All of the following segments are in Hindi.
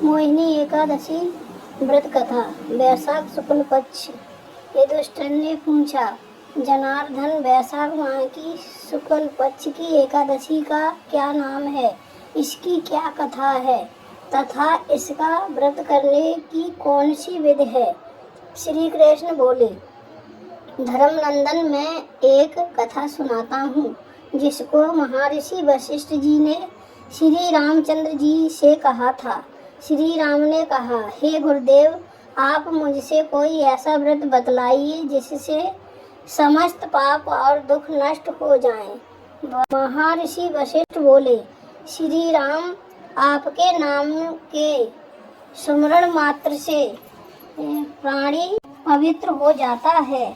मोहिनी एकादशी व्रत कथा। वैशाख शुक्ल पक्ष। युधिष्ठिर ने पूछा, जनार्दन, वैशाख माह की शुक्ल पक्ष की एकादशी का क्या नाम है? इसकी क्या कथा है तथा इसका व्रत करने की कौन सी विधि है? श्री कृष्ण बोले, धर्मनंदन, मैं एक कथा सुनाता हूँ जिसको महर्षि वशिष्ठ जी ने श्री रामचंद्र जी से कहा था। श्री राम ने कहा, हे गुरुदेव, आप मुझसे कोई ऐसा व्रत बतलाइए जिससे समस्त पाप और दुख नष्ट हो जाएं। महर्षि वशिष्ठ बोले, श्री राम, आपके नाम के स्मरण मात्र से प्राणी पवित्र हो जाता है,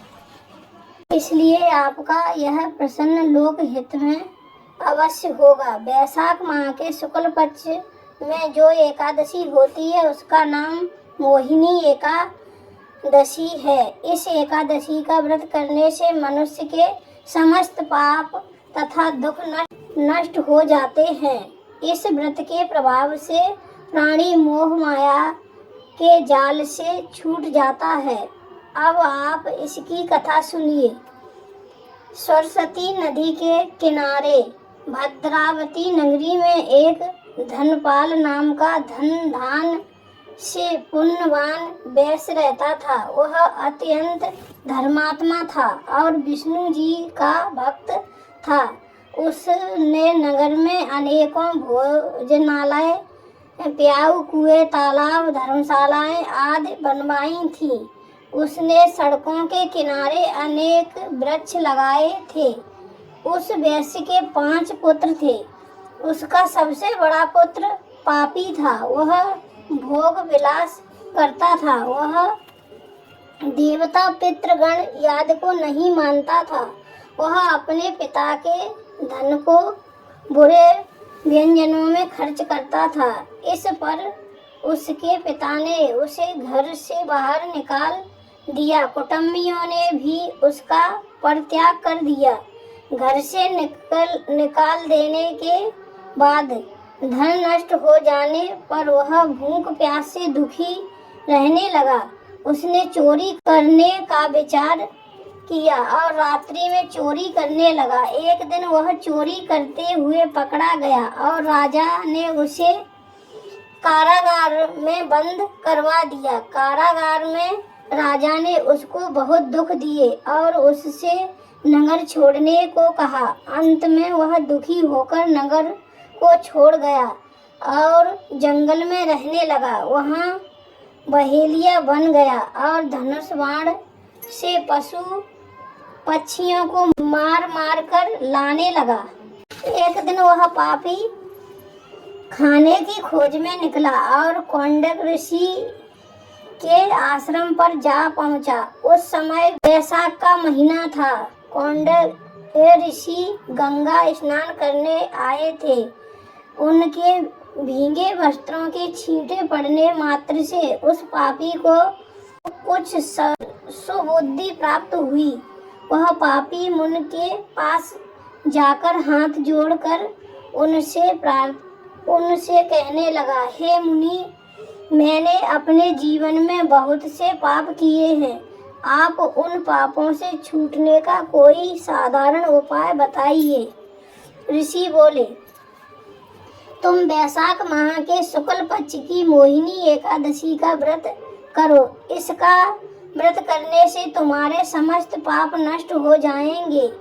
इसलिए आपका यह प्रश्न लोक हित में अवश्य होगा। वैशाख माह के शुक्ल पक्ष में जो एकादशी होती है उसका नाम मोहिनी एकादशी है। इस एकादशी का व्रत करने से मनुष्य के समस्त पाप तथा दुख नष्ट हो जाते हैं। इस व्रत के प्रभाव से प्राणी मोह माया के जाल से छूट जाता है। अब आप इसकी कथा सुनिए। सरस्वती नदी के किनारे भद्रावती नगरी में एक धनपाल नाम का धन से पुण्यवान वैश्य रहता था। वह अत्यंत धर्मात्मा था और विष्णु जी का भक्त था। उसने नगर में अनेकों भोजनालय, प्याऊ, कुएं, तालाब, धर्मशालाएं आदि बनवाई थीं। उसने सड़कों के किनारे अनेक वृक्ष लगाए थे। उस वैश्य के 5 पुत्र थे। उसका सबसे बड़ा पुत्र पापी था। वह भोग विलास करता था। वह देवता पितृगण याद को नहीं मानता था। वह अपने पिता के धन को बुरे व्यंजनों में खर्च करता था। इस पर उसके पिता ने उसे घर से बाहर निकाल दिया। कुटुंबियों ने भी उसका परित्याग कर दिया। घर से निकाल देने के बाद धन नष्ट हो जाने पर वह भूख प्यास से दुखी रहने लगा। उसने चोरी करने का विचार किया और रात्रि में चोरी करने लगा। एक दिन वह चोरी करते हुए पकड़ा गया और राजा ने उसे कारागार में बंद करवा दिया। कारागार में राजा ने उसको बहुत दुख दिए और उससे नगर छोड़ने को कहा। अंत में वह दुखी होकर नगर को छोड़ गया और जंगल में रहने लगा। वहाँ बहेलिया बन गया और धनुष बाण से पशु पक्षियों को मार मार कर लाने लगा। एक दिन वह पापी खाने की खोज में निकला और कौंडक ऋषि के आश्रम पर जा पहुंचा। उस समय वैशाख का महीना था। कौंडक ऋषि गंगा स्नान करने आए थे। उनके भीगे वस्त्रों के छींटे पड़ने मात्र से उस पापी को कुछ सुबुद्धि प्राप्त हुई। वह पापी मुनि के पास जाकर हाथ जोड़कर उनसे कहने लगा, हे मुनि, मैंने अपने जीवन में बहुत से पाप किए हैं। आप उन पापों से छूटने का कोई साधारण उपाय बताइए। ऋषि बोले, तुम वैशाख माह के शुक्ल पक्ष की मोहिनी एकादशी का व्रत करो। इसका व्रत करने से तुम्हारे समस्त पाप नष्ट हो जाएंगे।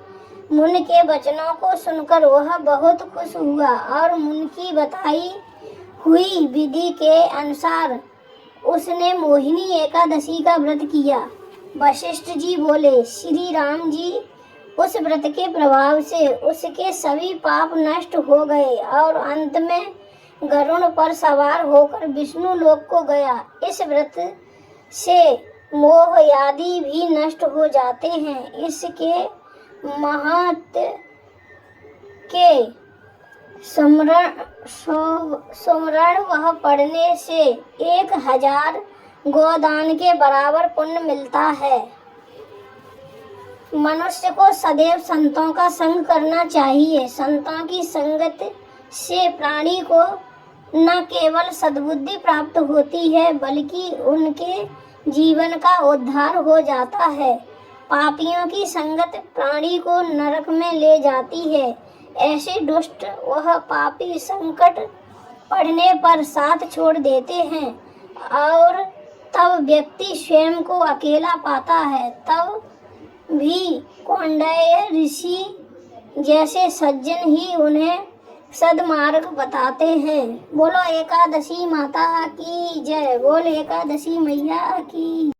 मुनि के वचनों को सुनकर वह बहुत खुश हुआ और मुनि की बताई हुई विधि के अनुसार उसने मोहिनी एकादशी का व्रत किया। वशिष्ठ जी बोले, श्री राम जी, उस व्रत के प्रभाव से उसके सभी पाप नष्ट हो गए और अंत में गरुड़ पर सवार होकर विष्णु लोक को गया। इस व्रत से मोह आदि भी नष्ट हो जाते हैं। इसके महत्व के सुमरण वह पढ़ने से 1000 गोदान के बराबर पुण्य मिलता है। मनुष्य को सदैव संतों का संग करना चाहिए। संतों की संगत से प्राणी को न केवल सद्बुद्धि प्राप्त होती है बल्कि उनके जीवन का उद्धार हो जाता है। पापियों की संगत प्राणी को नरक में ले जाती है। ऐसे दुष्ट वह पापी संकट पड़ने पर साथ छोड़ देते हैं और तब व्यक्ति स्वयं को अकेला पाता है। तब भी कौंडिन्य ऋषि जैसे सज्जन ही उन्हें सद्मार्ग बताते हैं। बोलो एकादशी माता की जय। बोल एकादशी मैया की।